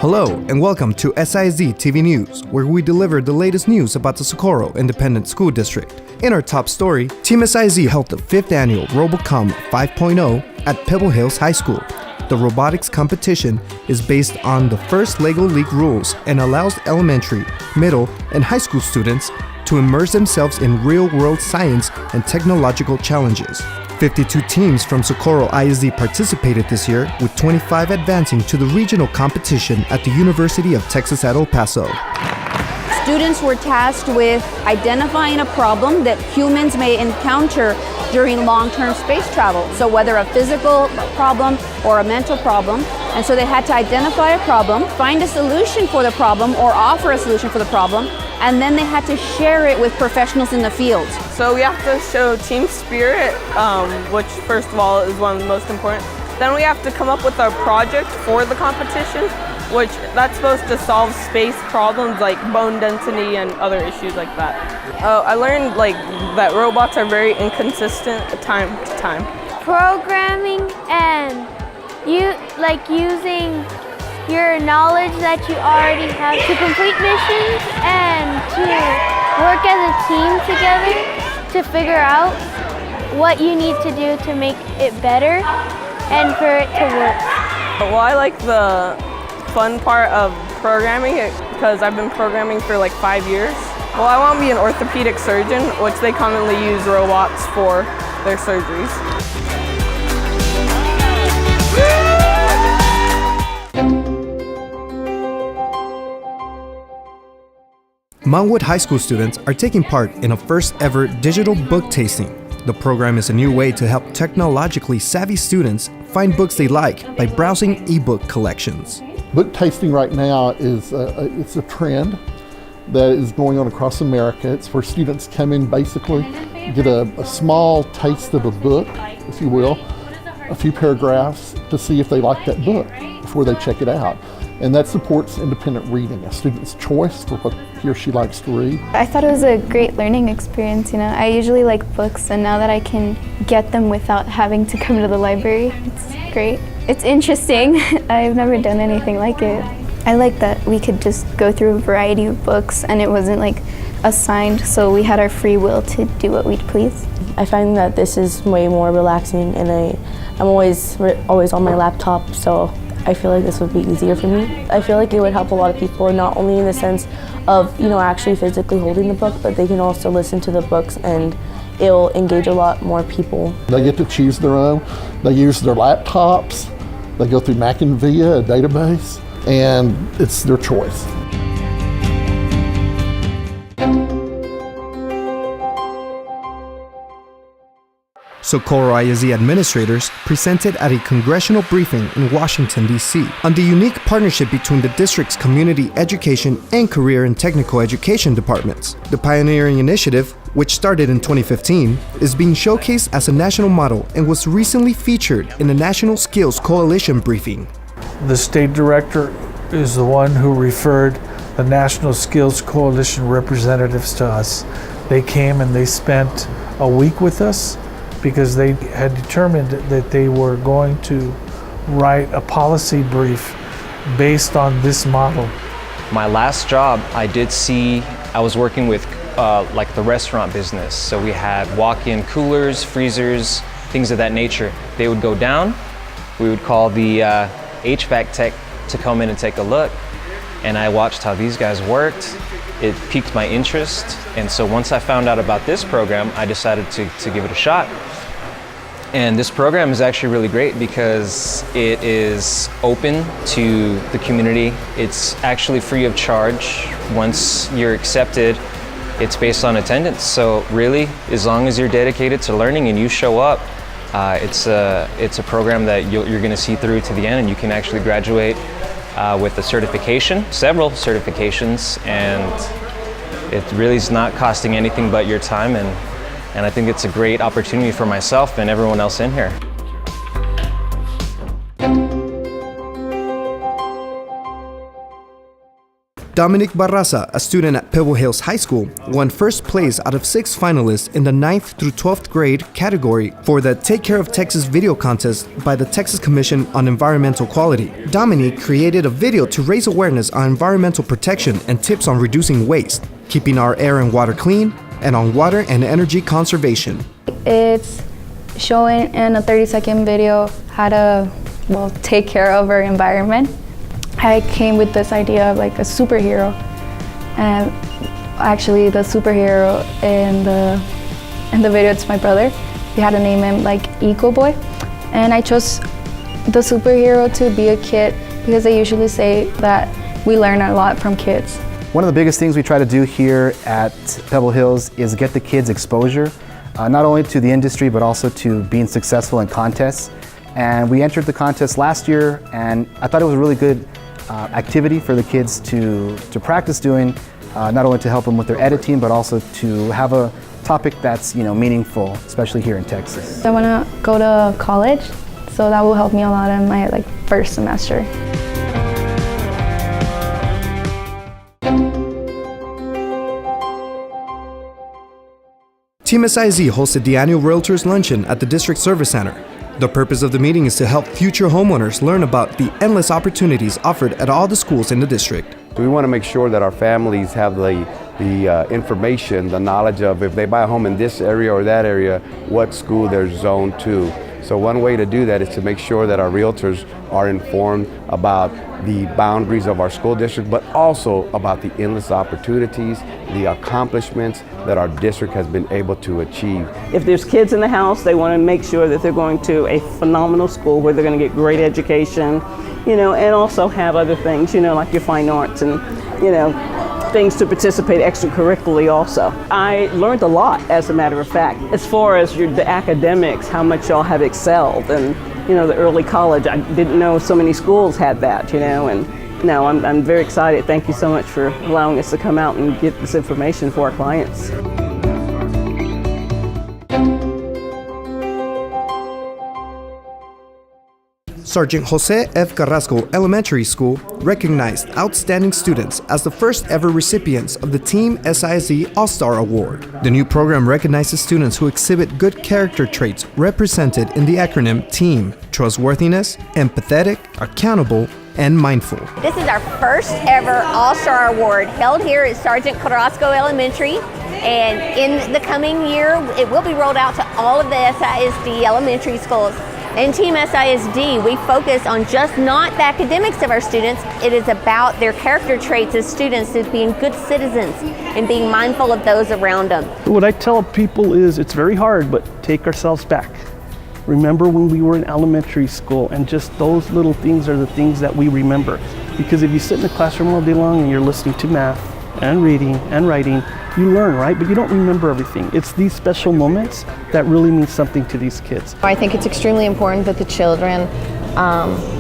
Hello and welcome to SISD TV News, where we deliver the latest news about the Socorro Independent School District. In our top story, TEAM SISD held the 5th annual RoboCom 5.0 at Pebble Hills High School. The robotics competition is based on the first LEGO League rules and allows elementary, middle, and high school students to immerse themselves in real-world science and technological challenges. 52 teams from Socorro ISD participated this year, with 25 advancing to the regional competition at the University of Texas at El Paso. Students were tasked with identifying a problem that humans may encounter during long-term space travel. So whether a physical problem or a mental problem. And so they had to identify a problem, find a solution for the problem or offer a solution for the problem, and then they had to share it with professionals in the field. So we have to show team spirit, which first of all is one of the most important. Then we have to come up with a project for the competition, which that's supposed to solve space problems like bone density and other issues like that. I learned that robots are very inconsistent time to time. Programming and using your knowledge that you already have to complete missions and to work as a team together to figure out what you need to do to make it better and for it to work. Well, I like the fun part of programming because I've been programming for like 5 years. Well, I want to be an orthopedic surgeon, which they commonly use robots for their surgeries. Montwood High School students are taking part in a first ever digital book tasting. The program is a new way to help technologically savvy students find books they like by browsing ebook collections. Book tasting right now is it's a trend that is going on across America. It's where students come in, basically get a small taste of a book, if you will, a few paragraphs to see if they like that book before they check it out. And that supports independent reading, a student's choice for what he or she likes to read. I thought it was a great learning experience. I usually like books, and now that I can get them without having to come to the library, it's great. It's interesting. I've never done anything like it. I like that we could just go through a variety of books and it wasn't assigned, so we had our free will to do what we'd please. I find that this is way more relaxing, and I'm always on my laptop, so I feel like this would be easier for me. I feel like it would help a lot of people, not only in the sense of actually physically holding the book, but they can also listen to the books and it'll engage a lot more people. They get to choose their own. They use their laptops. They go through Mac and Via, a database, and it's their choice. Socorro ISD administrators presented at a congressional briefing in Washington, D.C. on the unique partnership between the district's community education and career and technical education departments. The pioneering initiative, which started in 2015, is being showcased as a national model and was recently featured in the National Skills Coalition briefing. The state director is the one who referred the National Skills Coalition representatives to us. They came and they spent a week with us because they had determined that they were going to write a policy brief based on this model. My last job, I was working with the restaurant business. So we had walk-in coolers, freezers, things of that nature. They would go down, we would call the HVAC tech to come in and take a look. And I watched how these guys worked. It piqued my interest. And so once I found out about this program, I decided to give it a shot. And this program is actually really great because it is open to the community. It's actually free of charge. Once you're accepted, it's based on attendance. So really, as long as you're dedicated to learning and you show up, it's a program that you're going to see through to the end, and you can actually graduate with a certification, several certifications, and it really is not costing anything but your time, and I think it's a great opportunity for myself and everyone else in here. Dominique Barraza, a student at Pebble Hills High School, won first place out of 6 finalists in the 9th through 12th grade category for the Take Care of Texas video contest by the Texas Commission on Environmental Quality. Dominique created a video to raise awareness on environmental protection and tips on reducing waste, keeping our air and water clean, and on water and energy conservation. It's showing in a 30-second video how to, take care of our environment. I came with this idea of like a superhero, and actually the superhero in the video, it's my brother. We had to name him like Eco Boy, and I chose the superhero to be a kid because they usually say that we learn a lot from kids. One of the biggest things we try to do here at Pebble Hills is get the kids exposure, not only to the industry but also to being successful in contests. And we entered the contest last year, and I thought it was a really good activity for the kids to practice doing, not only to help them with their editing, but also to have a topic that's meaningful, especially here in Texas. I want to go to college, so that will help me a lot in my first semester. TEAM SISD hosted the annual Realtors Luncheon at the District Service Center. The purpose of the meeting is to help future homeowners learn about the endless opportunities offered at all the schools in the district. We want to make sure that our families have the information, the knowledge of if they buy a home in this area or that area, what school they're zoned to. So one way to do that is to make sure that our realtors are informed about the boundaries of our school district, but also about the endless opportunities, the accomplishments that our district has been able to achieve. If there's kids in the house, they want to make sure that they're going to a phenomenal school where they're going to get great education, and also have other things, like your fine arts and, things to participate extracurricularly also. I learned a lot, as a matter of fact, as far as the academics, how much y'all have excelled, and the early college. I didn't know so many schools had that, and no, I'm very excited. Thank you so much for allowing us to come out and get this information for our clients. Sergeant Jose F. Carrasco Elementary School recognized outstanding students as the first ever recipients of the TEAM SISD All-Star Award. The new program recognizes students who exhibit good character traits represented in the acronym TEAM: trustworthiness, empathetic, accountable, and mindful. This is our first ever All-Star Award held here at Sergeant Carrasco Elementary, and in the coming year it will be rolled out to all of the SISD elementary schools. In TEAM SISD, we focus on just not the academics of our students. It is about their character traits as students, as being good citizens and being mindful of those around them. What I tell people is it's very hard, but take ourselves back. Remember when we were in elementary school, and just those little things are the things that we remember. Because if you sit in the classroom all day long and you're listening to math and reading and writing, you learn, right? But you don't remember everything. It's these special moments that really mean something to these kids. I think it's extremely important that the children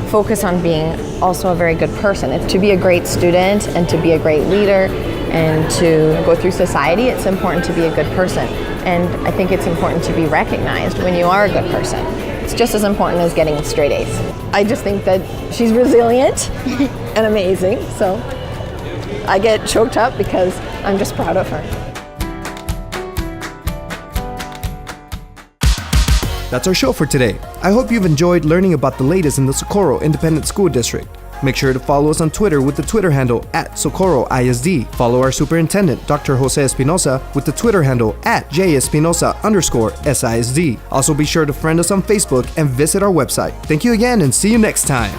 focus on being also a very good person. It's to be a great student and to be a great leader and to go through society, it's important to be a good person. And I think it's important to be recognized when you are a good person. It's just as important as getting straight A's. I just think that she's resilient and amazing, so I get choked up because I'm just proud of her. That's our show for today. I hope you've enjoyed learning about the latest in the Socorro Independent School District. Make sure to follow us on Twitter with the Twitter handle @SocorroISD. Follow our superintendent, Dr. Jose Espinosa, with the Twitter handle @JEspinosa_SISD. Also be sure to friend us on Facebook and visit our website. Thank you again and see you next time.